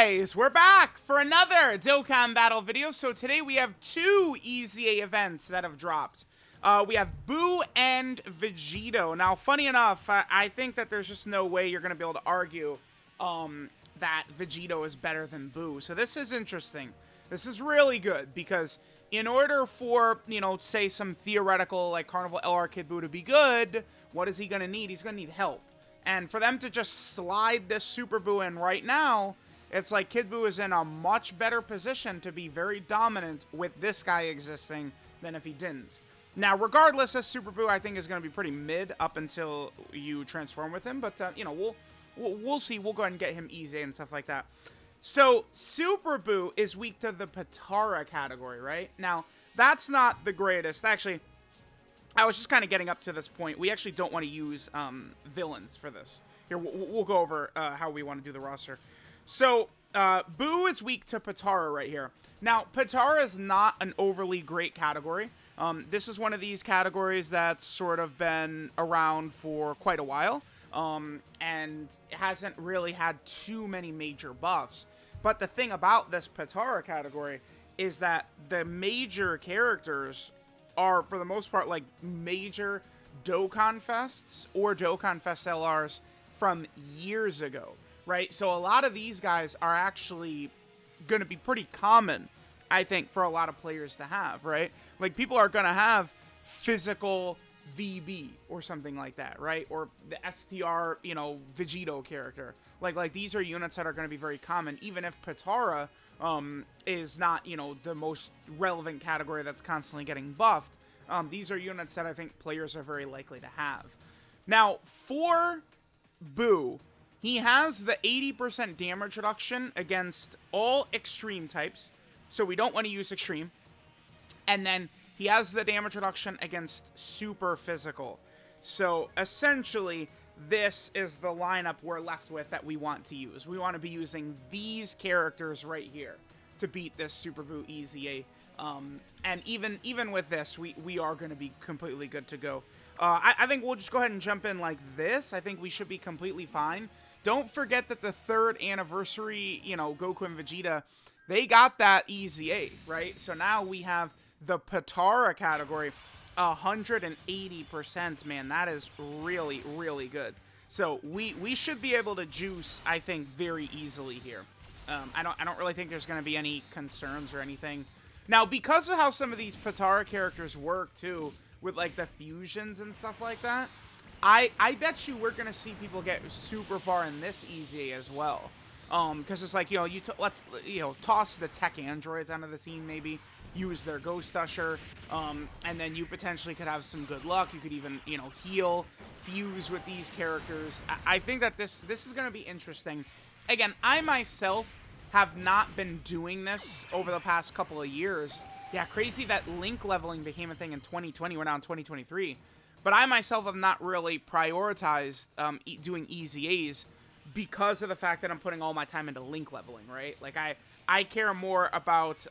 guys, we're back for another Dokkan battle video. So today we have two EZA events that have dropped. We have Buu and Vegito. Now, funny enough, I think that there's just no way you're going to be able to argue that Vegito is better than Buu. So this is interesting. This is really good because in order for, you know, say some theoretical like Carnival LR Kid Buu to be good, what is he going to need? He's going to need help. And for them to just slide this Super Buu in right now, it's like Kid Buu is in a much better position to be very dominant with this guy existing than if he didn't. Now, regardless, this Super Buu I think is going to be pretty mid up until you transform with him. But, you know, we'll see. We'll go ahead and get him easy and stuff like that. So, Super Buu is weak to the POTARA category, right? Now, that's not the greatest. Actually, I was just kind of getting up to this point. We actually don't want to use villains for this. Here, we'll go over how we want to do the roster. So, Buu is weak to POTARA right here. Now, POTARA is not an overly great category. This is one of these categories that's sort of been around for quite a while. And hasn't really had too many major buffs. But the thing about this POTARA category is that the major characters are, for the most part, like major Dokkan Fests or Dokkan Fest LRs from years ago, right? So a lot of these guys are actually going to be pretty common, I think, for a lot of players to have, right? Like, people are going to have physical VB or something like that, right? Or the STR, you know, Vegito character. Like these are units that are going to be very common, even if POTARA is not, you know, the most relevant category that's constantly getting buffed. These are units that I think players are very likely to have. Now, for Buu, he has the 80% damage reduction against all extreme types, so we don't want to use extreme. And then he has the damage reduction against super physical. So essentially, this is the lineup we're left with that we want to use. We want to be using these characters right here to beat this Super Buu EZA. And even with this, we are going to be completely good to go. I think we'll just go ahead and jump in like this. I think we should be completely fine. Don't forget that the 3rd anniversary, you know, Goku and Vegeta, they got that EZA, right? So now we have the POTARA category, 180%, man. That is really, really good. So we should be able to juice, I think, very easily here. I don't really think there's going to be any concerns or anything. Now, because of how some of these POTARA characters work, too, with, like, the fusions and stuff like that, I bet you we're going to see people get super far in this EZA as well. Because it's like, you know, let's, you know, toss the tech androids onto the team, maybe. Use their Ghost Usher, and then you potentially could have some good luck. You could even, you know, heal, fuse with these characters. I think that this is going to be interesting. Again, I myself have not been doing this over the past couple of years. Yeah, crazy that link leveling became a thing in 2020. We're now in 2023. But I myself have not really prioritized doing EZAs because of the fact that I'm putting all my time into link leveling, right? Like, I care more about...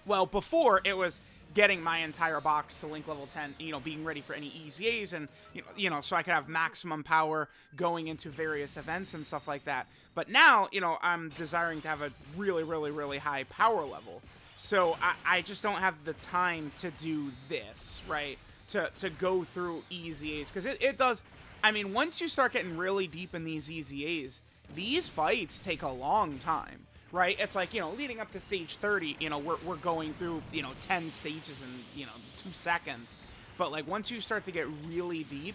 well, before, it was getting my entire box to link level 10, you know, being ready for any EZAs, and, you know, so I could have maximum power going into various events and stuff like that. But now, you know, I'm desiring to have a really, really, really high power level. So I just don't have the time to do this, right? To go through EZAs. Because it does... I mean, once you start getting really deep in these EZAs, these fights take a long time. Right? It's like, you know, leading up to stage 30, you know, we're going through, you know, 10 stages in, you know, 2 seconds. But, like, once you start to get really deep,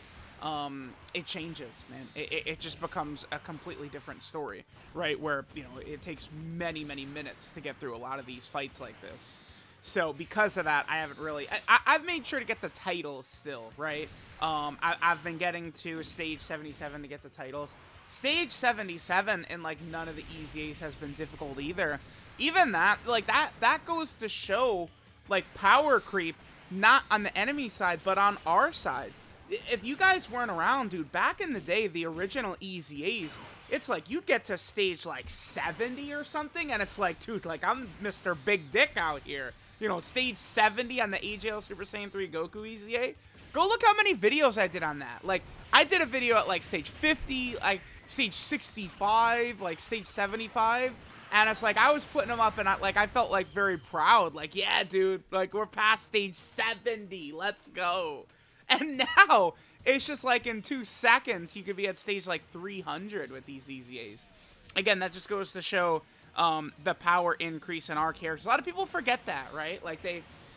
it changes, man. It just becomes a completely different story, right? Where, you know, it takes many, many minutes to get through a lot of these fights like this. So, because of that, I haven't really... I've made sure to get the titles still, right? I've been getting to stage 77 to get the titles. Stage 77 in, like, none of the EZAs has been difficult either. Even that, like, that goes to show, like, power creep, not on the enemy side, but on our side. If you guys weren't around, dude, back in the day, the original EZAs, it's like, you'd get to stage, like, 70 or something, and it's like, dude, like, I'm Mr. Big Dick out here. You know, stage 70 on the AJL Super Saiyan 3 Goku EZA. Go look how many videos I did on that. Like, I did a video at, like, stage 50, like... stage 65, like stage 75. And it's like, I was putting them up and I felt like very proud. Like, yeah, dude, like we're past stage 70. Let's go. And now it's just like in 2 seconds, you could be at stage like 300 with these EZAs. Again, that just goes to show the power increase in our characters. A lot of people forget that, right? Like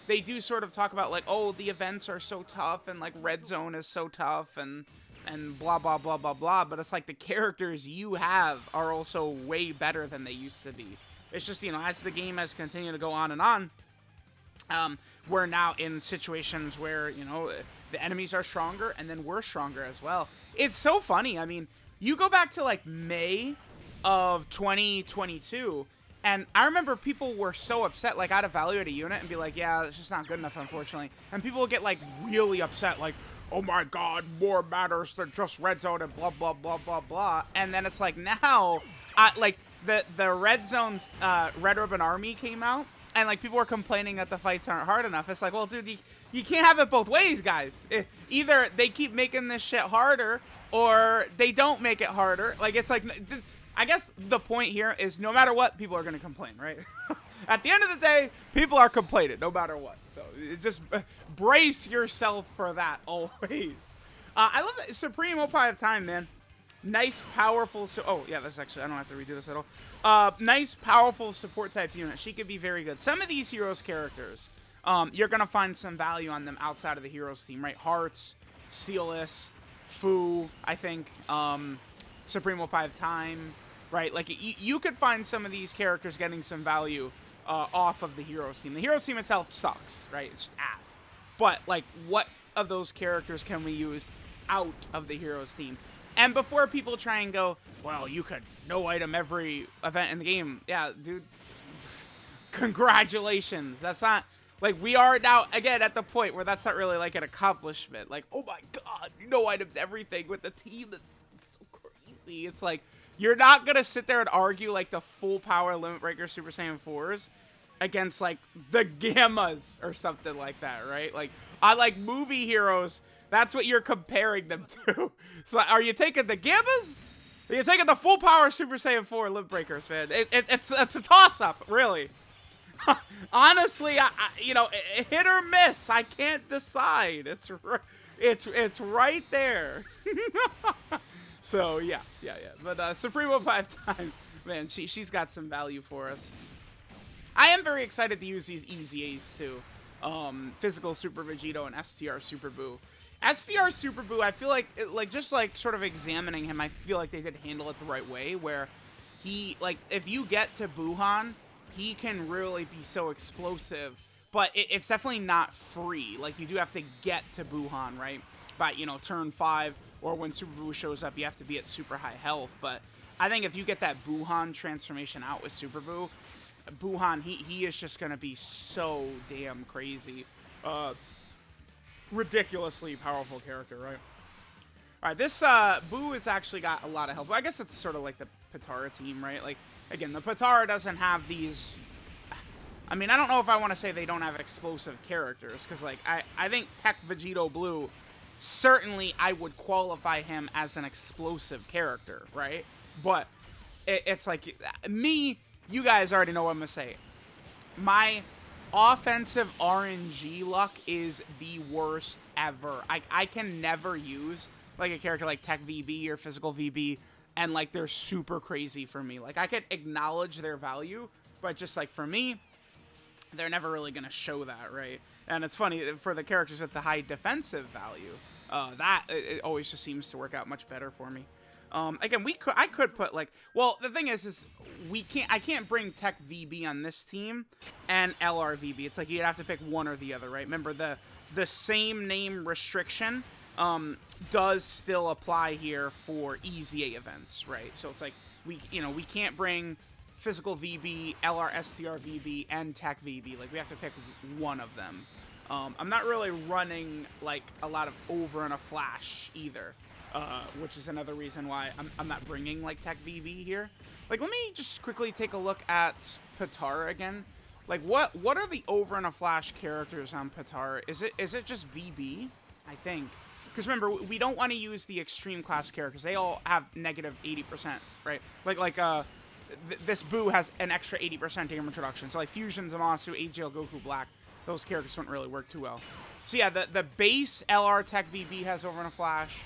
they do sort of talk about like, oh, the events are so tough and like red zone is so tough and blah, blah, blah, blah, blah. But it's like the characters you have are also way better than they used to be. It's just, you know, as the game has continued to go on and on, we're now in situations where, you know, the enemies are stronger and then we're stronger as well. It's so funny. I mean, you go back to like May of 2022, and I remember people were so upset, like I'd evaluate a unit and be like, yeah, it's just not good enough, unfortunately. And people would get like really upset, like, oh my god, more matters than just red zone and blah, blah, blah, blah, blah. And then it's like now, like the red zone's Red Ribbon Army came out, and like people were complaining that the fights aren't hard enough. It's like, well, dude, you can't have it both ways, guys. Either they keep making this shit harder or they don't make it harder. Like, it's like, I guess the point here is no matter what, people are going to complain, right? At the end of the day, people are complaining no matter what. So just brace yourself for that always. I love that Supreme Opie of Time, man. Nice, powerful. Oh, yeah, that's actually, I don't have to redo this at all. Nice, powerful support type unit. She could be very good. Some of these heroes characters, you're going to find some value on them outside of the heroes team, right? Hearts, Sealess, Fu, I think, Supreme Opie of Time, right? Like, you could find some of these characters getting some value off of the heroes team. The heroes team itself sucks, right? It's ass. But, like, what of those characters can we use out of the heroes team? And before people try and go, well, you could no item every event in the game. Yeah, dude, congratulations. That's not, like, we are now, again, at the point where that's not really, like, an accomplishment. Like, oh my god, you no items everything with the team. That's so crazy. It's like, you're not going to sit there and argue, like, the full power Limit Breaker Super Saiyan 4s against, like, the Gammas or something like that, right? Like, I like movie heroes. That's what you're comparing them to. So, are you taking the Gammas? Are you taking the full power Super Saiyan 4 Limit Breakers, man? It's a toss-up, really. Honestly, you know, hit or miss. I can't decide. It's right there. So, yeah. But Supreme Opie of Time, man, she's got some value for us. I am very excited to use these EZAs, too. Physical Super Vegito and STR Super Buu. STR Super Buu, I feel like, just like sort of examining him, I feel like they did handle it the right way, where he, like, if you get to Buuhan, he can really be so explosive, but it's definitely not free. Like, you do have to get to Buuhan, right? By, you know, turn 5, or when Super Buu shows up, you have to be at super high health. But I think if you get that Buuhan transformation out with Super Buu, Buuhan, he is just going to be so damn crazy. Ridiculously powerful character, right? Alright, this Buu has actually got a lot of health. I guess it's sort of like the POTARA team, right? Like, again, the POTARA doesn't have these... I mean, I don't know if I want to say they don't have explosive characters, because, like, I think Tech Vegito Blue, certainly I would qualify him as an explosive character, right? But it's like, me, you guys already know what I'm going to say. My offensive RNG luck is the worst ever. I can never use, like, a character like Tech VB or Physical VB, and, like, they're super crazy for me. Like, I could acknowledge their value, but just, like, for me, they're never really going to show that, right? And it's funny, for the characters with the high defensive value, it always just seems to work out much better for me. Again, I could put, like, well, the thing is I can't bring Tech VB on this team and LR VB. It's like you'd have to pick one or the other, right? Remember, the same name restriction does still apply here for EZA events, right? So it's like we can't bring Physical VB, LR STR VB, and Tech VB. Like, we have to pick one of them. I'm not really running, like, a lot of over and a flash either. Which is another reason why I'm not bringing, like, Tech VB here. Like, let me just quickly take a look at POTARA again. Like, what are the over and a flash characters on POTARA? Is it just VB? I think. because remember, we don't want to use the extreme class characters. They all have negative 80%, right? This Buu has an extra 80% damage reduction. So like Fusion, Zamasu, AGL, Goku, Black, those characters don't really work too well. So yeah, the base LR Tech VB has Over in a Flash.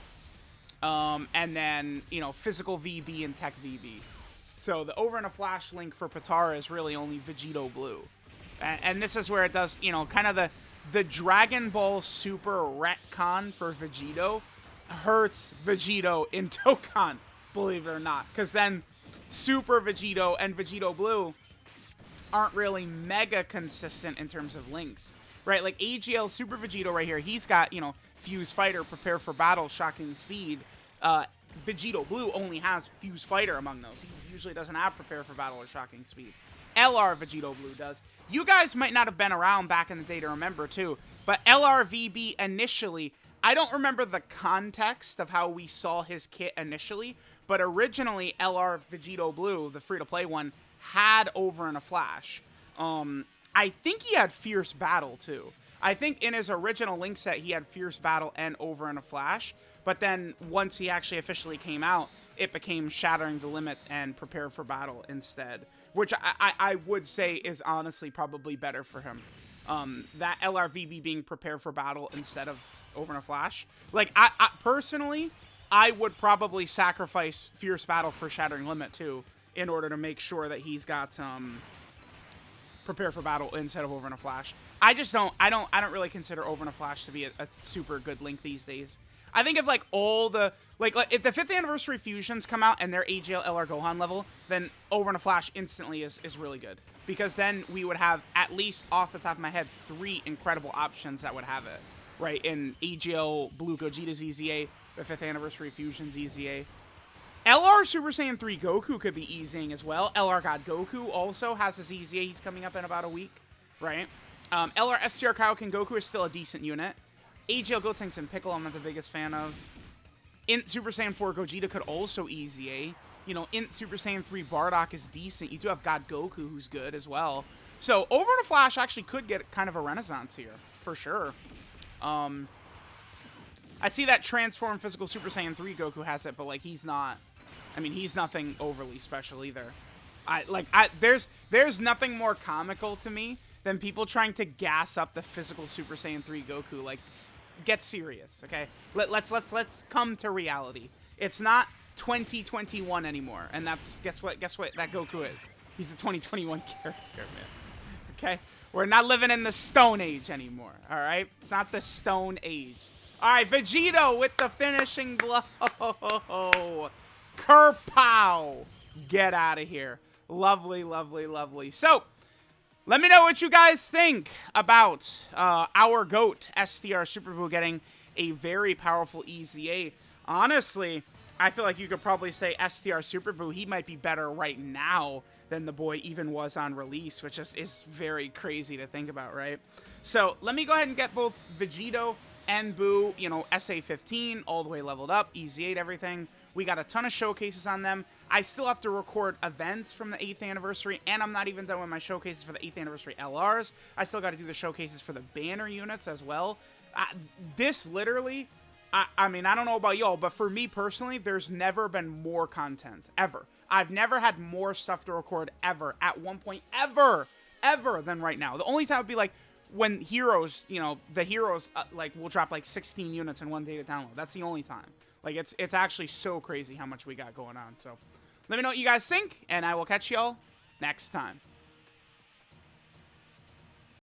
And then, you know, physical VB and Tech VB. So the Over in a Flash link for POTARA is really only Vegito Blue. And this is where it does, you know, kind of the Dragon Ball Super retcon for Vegito hurts Vegito in Dokkan, believe it or not. Because then Super Vegito and Vegito Blue aren't really mega consistent in terms of links, right? Like AGL Super Vegito right here, he's got, you know, Fuse Fighter, Prepare for Battle, Shocking Speed. Vegito Blue only has Fuse Fighter among those. He usually doesn't have Prepare for Battle or Shocking Speed. LR Vegito Blue does. You guys might not have been around back in the day to remember too, but LRVB initially, I don't remember the context of how we saw his kit initially, but originally LR Vegito Blue, the free-to-play one, had Over in a Flash. I think he had Fierce Battle too. I think in his original link set, he had Fierce Battle and Over in a Flash, but then once he actually officially came out, it became Shattering the Limits and Prepare for Battle instead, which I would say is honestly probably better for him. That LRVB being Prepare for Battle instead of Over in a Flash. Like, I personally, I would probably sacrifice Fierce Battle for Shattering Limit too, in order to make sure that he's got Prepare for Battle instead of Over in a Flash. I don't really consider Over in a Flash to be a super good link these days. I think if like all the like if the 5th anniversary fusions come out and they're AGL LR Gohan level, then Over in a Flash instantly is really good, because then we would have, at least off the top of my head, 3 incredible options that would have it, right? In AGL Blue Gogeta's EZA, the 5th anniversary fusions EZA. LR Super Saiyan 3 Goku could be easing as well. LR God Goku also has his EZA. He's coming up in about a week, right? LR STR Kaioken Goku is still a decent unit. AGL Gotenks and Piccolo I'm not the biggest fan of. Int Super Saiyan 4 Gogeta could also EZA. You know, Int Super Saiyan 3 Bardock is decent. You do have God Goku, who's good as well. So Over in a Flash actually could get kind of a renaissance here, for sure. I see that Transform Physical Super Saiyan 3 Goku has it, but like he's not. I mean, he's nothing overly special either. There's nothing more comical to me than people trying to gas up the physical Super Saiyan 3 Goku. Like, get serious, okay? Let's come to reality. It's not 2021 anymore, and that's guess what that Goku is. He's a 2021 character, man. Okay? We're not living in the Stone Age anymore, all right? It's not the Stone Age. All right, Vegito with the finishing blow. Kerpow! Get out of here. Lovely, lovely, lovely. So, let me know what you guys think about our GOAT, STR Super Buu, getting a very powerful EZA. Honestly, I feel like you could probably say STR Super Buu, he might be better right now than the boy even was on release, which is very crazy to think about, right? So, let me go ahead and get both Vegito and Buu, you know, SA15, all the way leveled up, EZA'd everything. We got a ton of showcases on them. I still have to record events from the 8th anniversary, and I'm not even done with my showcases for the 8th anniversary LRs. I still got to do the showcases for the banner units as well. This literally, I mean, I don't know about y'all, but for me personally, there's never been more content, ever. I've never had more stuff to record ever, at one point, ever, than right now. The only time would be like, when heroes, you know, the heroes, like, will drop like 16 units in one day to download. That's the only time. Like, it's actually so crazy how much we got going on. So, let me know what you guys think, and I will catch y'all next time.